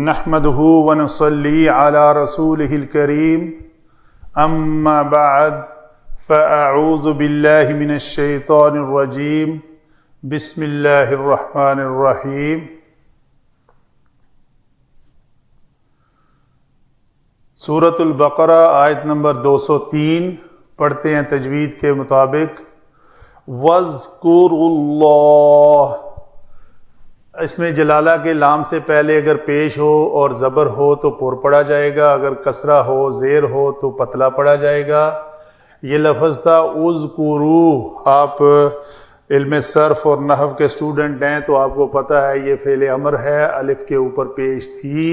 نحمده ونصلي على رسوله الكريم اما بعد فاعوذ بالله من الشيطان الرجيم بسم الله الرحمن الرحیم۔ سورۃ البقرہ آیت نمبر 203 پڑھتے ہیں تجوید کے مطابق۔ وَاذْكُرُوا اللَّهَ، اس میں جلالہ کے لام سے پہلے اگر پیش ہو اور زبر ہو تو پر پڑھا جائے گا، اگر کسرہ ہو زیر ہو تو پتلا پڑھا جائے گا۔ یہ لفظ تھا اذکروا۔ آپ علم صرف اور نحو کے اسٹوڈنٹ ہیں تو آپ کو پتہ ہے یہ فعل امر ہے، الف کے اوپر پیش تھی۔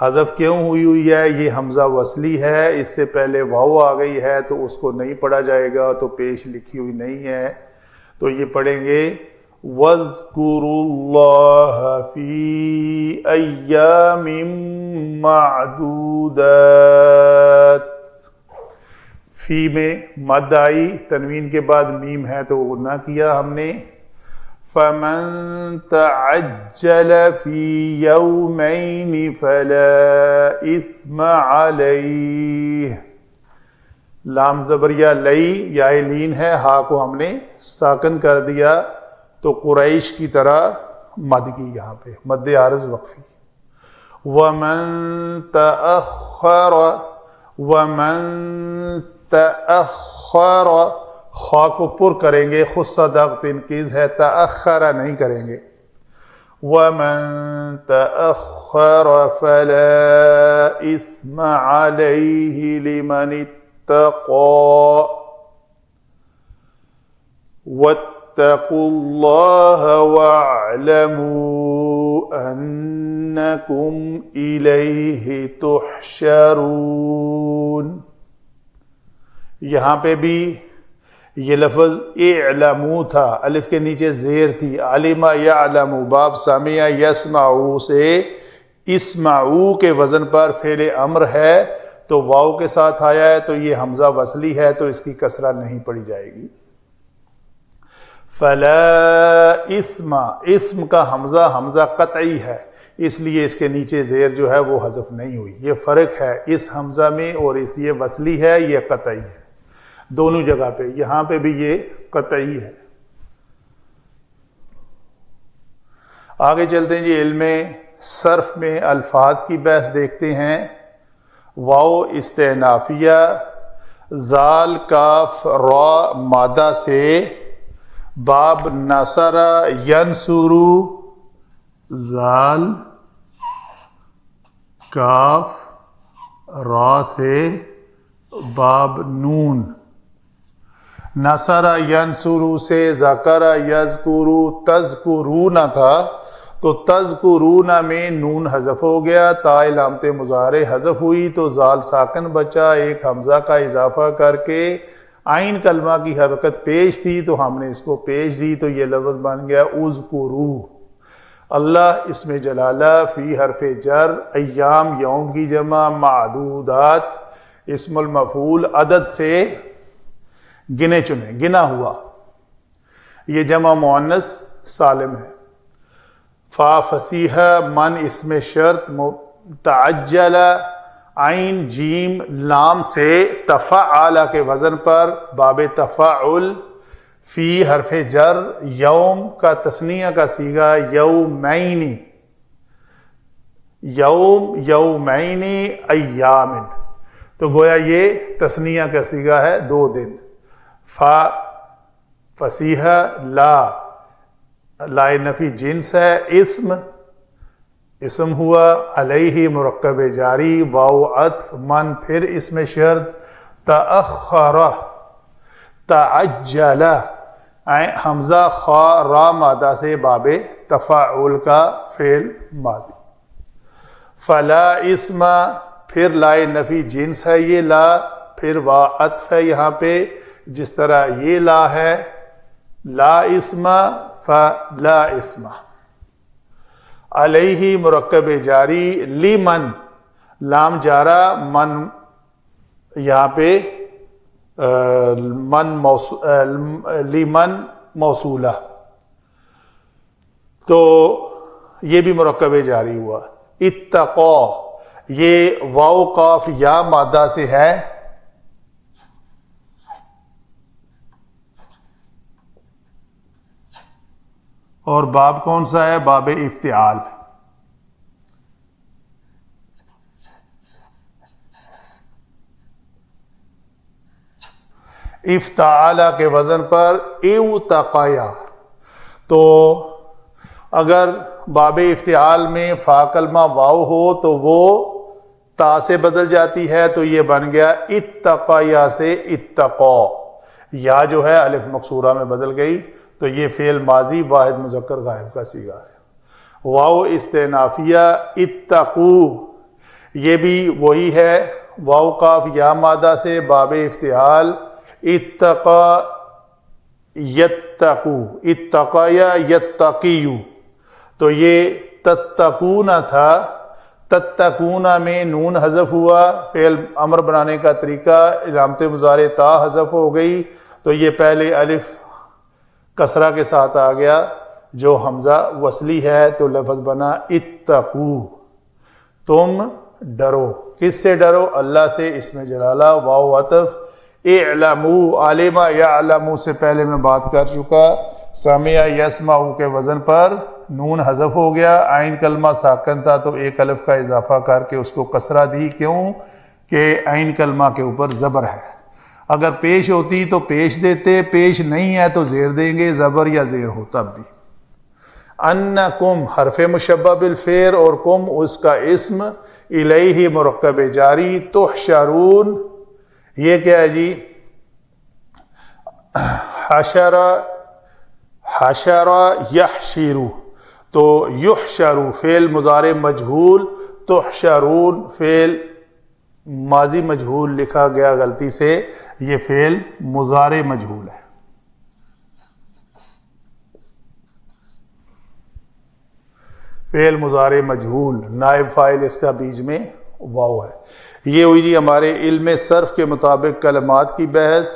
حذف کیوں ہوئی ہے؟ یہ حمزہ وصلی ہے، اس سے پہلے واو آ گئی ہے تو اس کو نہیں پڑھا جائے گا، تو پیش لکھی ہوئی نہیں ہے، تو یہ پڑھیں گے وَاذْكُرُوا اللَّهَ فِي أَيَّامٍ مَّعْدُودَاتٍ۔ فی میں مد آئی، تنوین کے بعد میم ہے تو غنہ کیا ہم نے۔ فَمَن تَعَجَّلَ فِي يَوْمَيْنِ فَلَا إِثْمَ عَلَيْهِ۔ لام زبریہ لئی یا لین ہے، ہا کو ہم نے ساکن کر دیا تو قریش کی طرح مد کی، یہاں پہ مد عارض وقفی۔ وَمَن تَأَخَّرَ، خا کو پر کریں گے، خص ضغط تنقیز ہے، تأخر نہیں کریں گے۔ وَمَن تَأَخَّرَ فَلَا إِثْمَ عَلَيْهِ لِمَنِ اتَّقَى وَاتَّقُوا اللَّهَ وَاعْلَمُوا أَنَّكُمْ إِلَيْهِ تُحْشَرُونَ۔ یہاں پہ بھی یہ لفظ اعلموا تھا، الف کے نیچے زیر تھی، علم یعلم، باب سامع یسمعو سے اسمعو کے وزن پر فعل امر ہے تو واو کے ساتھ آیا ہے، تو یہ حمزہ وصلی ہے تو اس کی کسرہ نہیں پڑی جائے گی۔ فلا اسم، اسم کا حمزہ قطعی ہے، اس لیے اس کے نیچے زیر جو ہے وہ حذف نہیں ہوئی۔ یہ فرق ہے اس حمزہ میں اور اس یہ وصلی ہے، یہ قطعی ہے دونوں جگہ پہ، یہاں پہ بھی یہ قطعی ہے۔ آگے چلتے ہیں جی، علم صرف میں الفاظ کی بحث دیکھتے ہیں۔ واو استئنافیہ، زال کاف را مادہ سے، باب نصر ینصرو، زال کاف را سے، باب نون، نصر ینصرو سے، ذکر یذکرو، تذکرون تھا تو تذکرون میں نون حذف ہو گیا، تا علامت مضارع حذف ہوئی تو زال ساکن بچا، ایک حمزہ کا اضافہ کر کے عین کلمہ کی حرکت پیش تھی تو ہم نے اس کو پیش دی تو یہ لفظ بن گیا اذکرو۔ اللہ اسم جلالہ، فی حرف جر، ایام یوم کی جمع، معدودات اسم المفعول عدد سے گنے چنے، گنا ہوا، یہ جمع مؤنث سالم ہے۔ فا فصیح، من اسم شرط، تعجل عین جیم لام سے تفعل کے وزن پر، باب تفاعل، فی حرف جر، یوم کا تثنیہ کا صیغہ، یومین، یوم یومین ایام، تو گویا یہ تثنیہ کا صیغہ ہے، 2 دن۔ فا فصیح، لا نفی جنس ہے، اسم ہوا، علیہ مرکب جاری، واو عطف، من پھر اسم شرط، تأخر تعجل، حمزہ خا را مادہ سے، باب تفاعل کا فعل ماضی۔ فلا اسم، پھر لا نفی جنس ہے یہ لا، پھر وا عطف ہے یہاں پہ، جس طرح یہ لا ہے، لا اسم فلا اسم۔ علیہ مرکب جاری، لیمن لام جارا، من یہاں پہ لیمن موصولہ، تو یہ بھی مرکب جاری ہوا۔ اتقا، یہ واو قاف یا مادہ سے ہے، اور باب کون سا ہے؟ باب افتعال۔ افتعال کے وزن پر اوتقایا، تو اگر باب افتعال میں فا کلمہ واو ہو تو وہ تا سے بدل جاتی ہے، تو یہ بن گیا اتقایا سے اتقا، یا جو ہے الف مکسورہ میں بدل گئی، تو یہ فعل ماضی واحد مذکر غائب کا صیغہ ہے۔ واو استئنافیہ اتقو، یہ بھی وہی ہے، واو قاف یا مادہ سے باب افتعال اتقا یتقو، اتقا یا یتقیو، تو یہ تتقون تھا، تتقون میں نون حذف ہوا، فعل امر بنانے کا طریقہ علامت مضارع تا حذف ہو گئی، تو یہ پہلے الف کسرہ کے ساتھ آ گیا جو حمزہ وصلی ہے، تو لفظ بنا اتقو، تم ڈرو، کس سے ڈرو؟ اللہ سے، اسم جلالہ واو عطف، اعلمو، علم یعلم سے پہلے میں بات کر چکا، سمع یسمع کے وزن پر نون حذف ہو گیا، عین کلمہ ساکن تھا تو ایک الف کا اضافہ کر کے اس کو کسرہ دی، کیوں کہ عین کلمہ کے اوپر زبر ہے، اگر پیش ہوتی تو پیش دیتے، پیش نہیں ہے تو زیر دیں گے، زبر یا زیر ہو تب بھی۔ انکم حرف مشبہ بالفعل، اور کم اس کا اسم، الیہ مرکب جاری، تحشرون، یہ کیا ہے جی؟ حشر، حشر یحشرو، تو یحشرو فعل مضارع مجہول، تحشرون فعل ماضی مجہول لکھا گیا غلطی سے، یہ فعل مضارع مجہول ہے۔ فعل مضارع مجہول، نائب فاعل اس کا بیچ میں واو ہے۔ یہ ہوئی جی ہمارے علم صرف کے مطابق کلمات کی بحث۔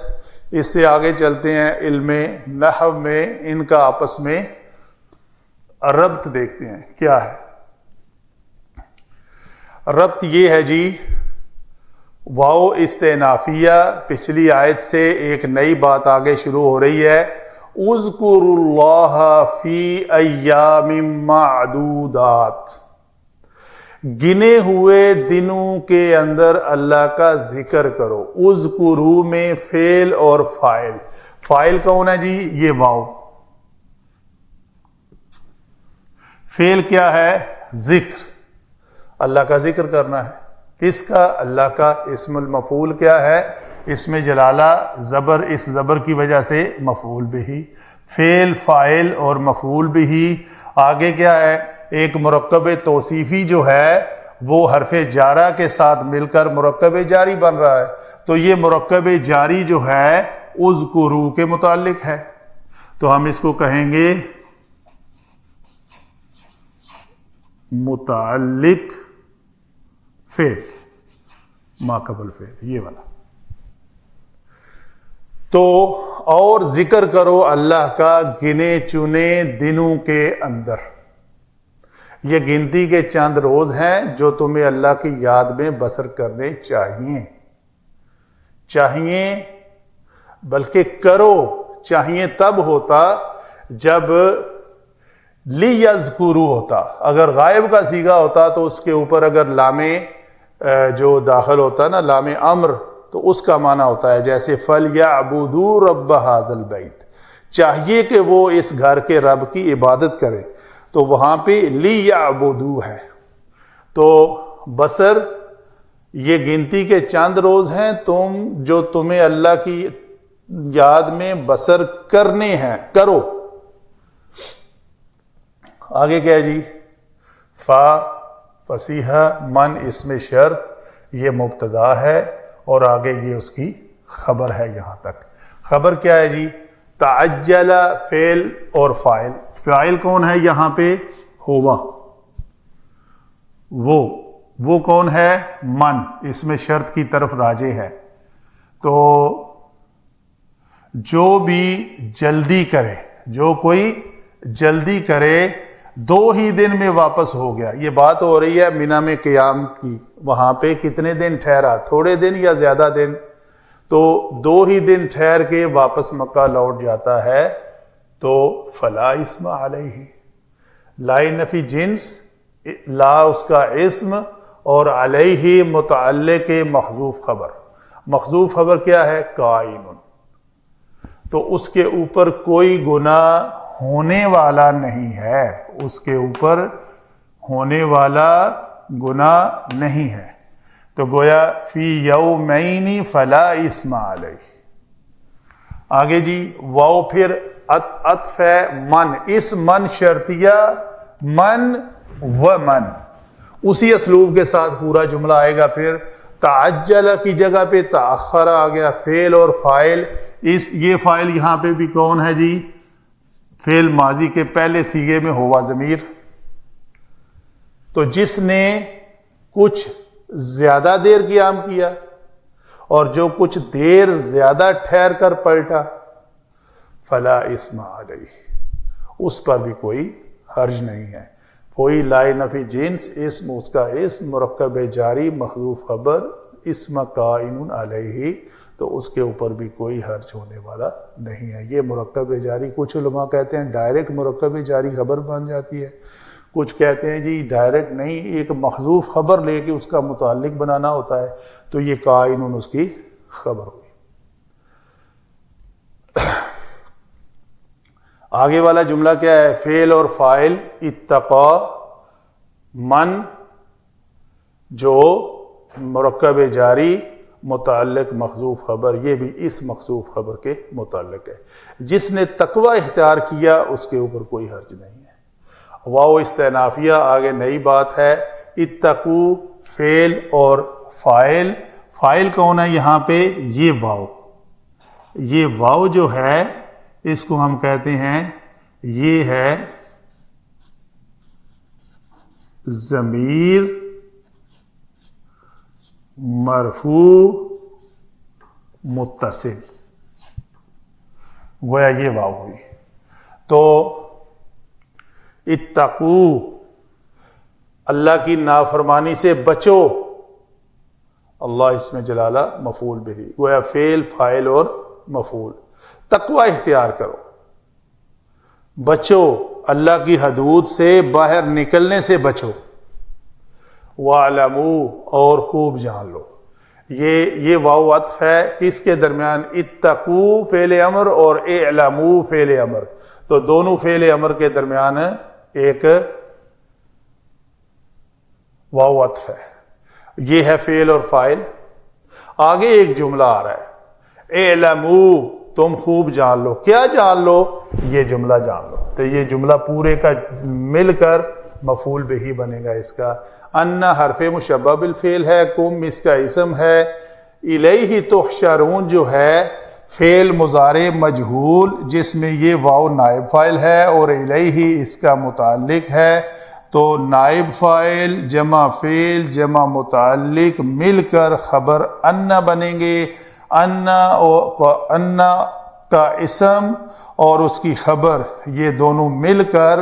اس سے آگے چلتے ہیں علم نحو میں ان کا آپس میں ربط دیکھتے ہیں کیا ہے۔ ربط یہ ہے جی، واو استئنافیہ، پچھلی آیت سے ایک نئی بات آگے شروع ہو رہی ہے، اذکروا اللہ فی ایام معدودات، گنے ہوئے دنوں کے اندر اللہ کا ذکر کرو۔ اذکروا میں فعل اور فاعل، فاعل کون ہے جی؟ یہ واو، فعل کیا ہے؟ ذکر، اللہ کا ذکر کرنا ہے، کس کا؟ اللہ کا۔ اسم المفعول کیا ہے؟ اسم جلالہ زبر، اس زبر کی وجہ سے مفعول بھی، فعل فاعل اور مفعول بھی۔ آگے کیا ہے؟ ایک مرکب توصیفی جو ہے وہ حرف جارہ کے ساتھ مل کر مرکب جاری بن رہا ہے، تو یہ مرکب جاری جو ہے اذکروا کے متعلق ہے، تو ہم اس کو کہیں گے متعلق فعل، ما قبل فعل، یہ والا۔ تو اور ذکر کرو اللہ کا گنے چنے دنوں کے اندر، یہ گنتی کے چند روز ہیں جو تمہیں اللہ کی یاد میں بسر کرنے چاہیے، بلکہ کرو، چاہیے تب ہوتا جب لیذکروا ہوتا، اگر غائب کا صیغہ ہوتا تو اس کے اوپر اگر لام جو داخل ہوتا نا، لام امر، تو اس کا معنی ہوتا ہے جیسے فَلْيَعْبُدُوا رَبَّ هَذَا الْبَيْتِ، چاہیے کہ وہ اس گھر کے رب کی عبادت کرے، تو وہاں پہ لِيَعْبُدُوا ہے، تو بسر یہ گنتی کے چند روز ہیں تم جو تمہیں اللہ کی یاد میں بسر کرنے ہیں، کرو۔ آگے کیا ہے جی؟ فا فصیحہ من اسم شرط، یہ مبتدا ہے اور آگے یہ اس کی خبر ہے۔ یہاں تک خبر کیا ہے جی؟ تعجل فعل اور فاعل، فاعل کون ہے یہاں پہ؟ ہوا، وہ کون ہے؟ من، اسم شرط کی طرف راجع ہے، تو جو بھی جلدی کرے، جو کوئی جلدی کرے 2 ہی دن میں واپس ہو گیا. یہ بات ہو رہی ہے مینا میں قیام کی. وہاں پہ کتنے دن ٹھہرا؟ تھوڑے دن یا زیادہ دن؟ تو 2 ہی دن ٹھہر کے واپس مکہ لوٹ جاتا ہے تو فلا اسم علیہ. لائے نفی جنس، لا اس کا اسم، اور علیہ متعلق محذوف خبر. محذوف خبر کیا ہے؟ قائم. تو اس کے اوپر کوئی گناہ ہونے والا نہیں ہے، اس کے اوپر ہونے والا گناہ نہیں ہے. تو گویا فی یومین فلا اسم علیہ. آگے جی واو پھر عطف ہے من. اس من شرطیہ، من و من، اسی اسلوب کے ساتھ پورا جملہ آئے گا. پھر تعجل کی جگہ پہ تاخر آ گیا. فعل اور فاعل، یہ فاعل یہاں پہ بھی کون ہے جی؟ فعل ماضی کے پہلے صیغے میں ہوا ضمیر. تو جس نے کچھ زیادہ دیر قیام کیا اور جو کچھ دیر زیادہ ٹھہر کر پلٹا، فلا اسم علیہ، اس پر بھی کوئی حرج نہیں ہے. کوئی لائے نفی جنس، اسم اس کا اسم، مرکب جاری محذوف خبر، اسم قائم علیہ، تو اس کے اوپر بھی کوئی حرج ہونے والا نہیں ہے. یہ مرکب جاری، کچھ علماء کہتے ہیں ڈائریکٹ مرکب جاری خبر بن جاتی ہے، کچھ کہتے ہیں جی ڈائریکٹ نہیں، ایک محذوف خبر لے کے اس کا متعلق بنانا ہوتا ہے، تو یہ قائم اس کی خبر ہوئی. آگے والا جملہ کیا ہے؟ فعل اور فاعل اتقا من، جو مرکب جاری متعلق محذوف خبر، یہ بھی اس محذوف خبر کے متعلق ہے. جس نے تقوی اختیار کیا اس کے اوپر کوئی حرج نہیں ہے. واو استئنافیہ، آگے نئی بات ہے. اتقو فعل اور فاعل. فاعل کون ہے یہاں پہ؟ یہ واو. یہ واو جو ہے اس کو ہم کہتے ہیں، یہ ہے ضمیر مرفوع متصل. گویا یہ واو ہوئی. تو اتقو، اللہ کی نافرمانی سے بچو. اللہ اس میں جلالہ مفعول بہ، گویا فعل فاعل اور مفعول. تقوی اختیار کرو، بچو، اللہ کی حدود سے باہر نکلنے سے بچو. وَاعْلَمُوا، اور خوب جان لو. یہ واو عطف ہے، اس کے درمیان اتقو فعل امر اور اعلموا فعل امر، تو دونوں فعل امر کے درمیان ایک واو عطف ہے. یہ ہے فعل اور فاعل. آگے ایک جملہ آ رہا ہے، اعلموا، تم خوب جان لو. کیا جان لو؟ یہ جملہ جان لو. تو یہ جملہ پورے کا مل کر مفعول بہ بنے گا اس کا. ان حرف مشبہ بالفعل ہے، کم اس کا اسم ہے، الیہ تحشرون جو ہے فعل مضارع مجہول جس میں یہ واو نائب فاعل ہے اور الیہ اس کا متعلق ہے. تو نائب فاعل جمع فعل جمع متعلق مل کر خبر ان بنیں گے. ان کا اسم اور اس کی خبر، یہ دونوں مل کر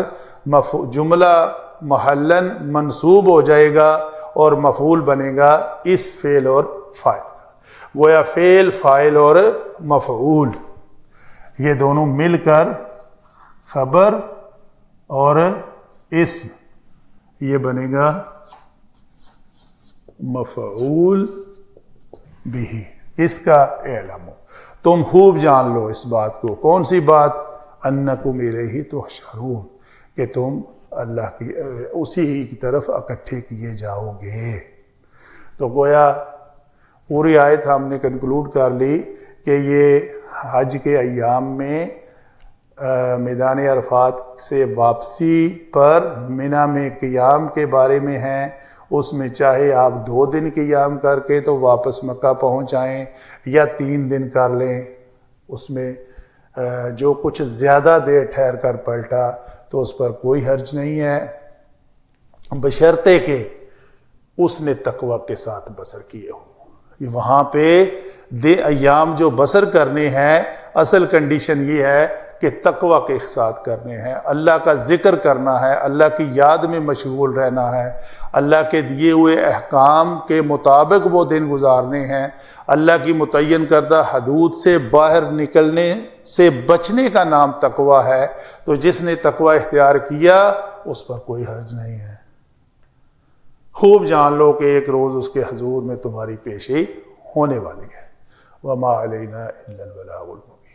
جملہ محلن منصوب ہو جائے گا اور مفعول بنے گا اس فعل اور فاعل کا. گویا فعل فاعل اور مفعول یہ دونوں مل کر خبر اور اسم، یہ بنے گا مفعول بھی. اس کا اعلم، تم خوب جان لو اس بات کو. کون سی بات؟ انکم الیہ تحشرون، کہ تم اللہ کی اسی کی طرف اکٹھے کیے جاؤ گے. تو گویا پوری آیت ہم نے کنکلوڈ کر لی کہ یہ حج کے ایام میں میدان عرفات سے واپسی پر منا میں قیام کے بارے میں ہیں. اس میں چاہے آپ 2 دن قیام کر کے تو واپس مکہ پہنچ آئیں یا 3 دن کر لیں. اس میں جو کچھ زیادہ دیر ٹھہر کر پلٹا تو اس پر کوئی حرج نہیں ہے، بشرطے کہ اس نے تقوی کے ساتھ بسر کیے ہوں. وہاں پہ ایام جو بسر کرنے ہیں، اصل کنڈیشن یہ ہے کہ تقوی کے احساس کرنے ہیں، اللہ کا ذکر کرنا ہے، اللہ کی یاد میں مشغول رہنا ہے، اللہ کے دیے ہوئے احکام کے مطابق وہ دن گزارنے ہیں، اللہ کی متعین کردہ حدود سے باہر نکلنے سے بچنے کا نام تقوی ہے۔ تو جس نے تقوی اختیار کیا اس پر کوئی حرج نہیں ہے۔ خوب جان لو کہ ایک روز اس کے حضور میں تمہاری پیشی ہونے والی ہے۔ وَمَا عَلَيْنَا إِلَّا الْبَلَاغُ الْمُبِينُ۔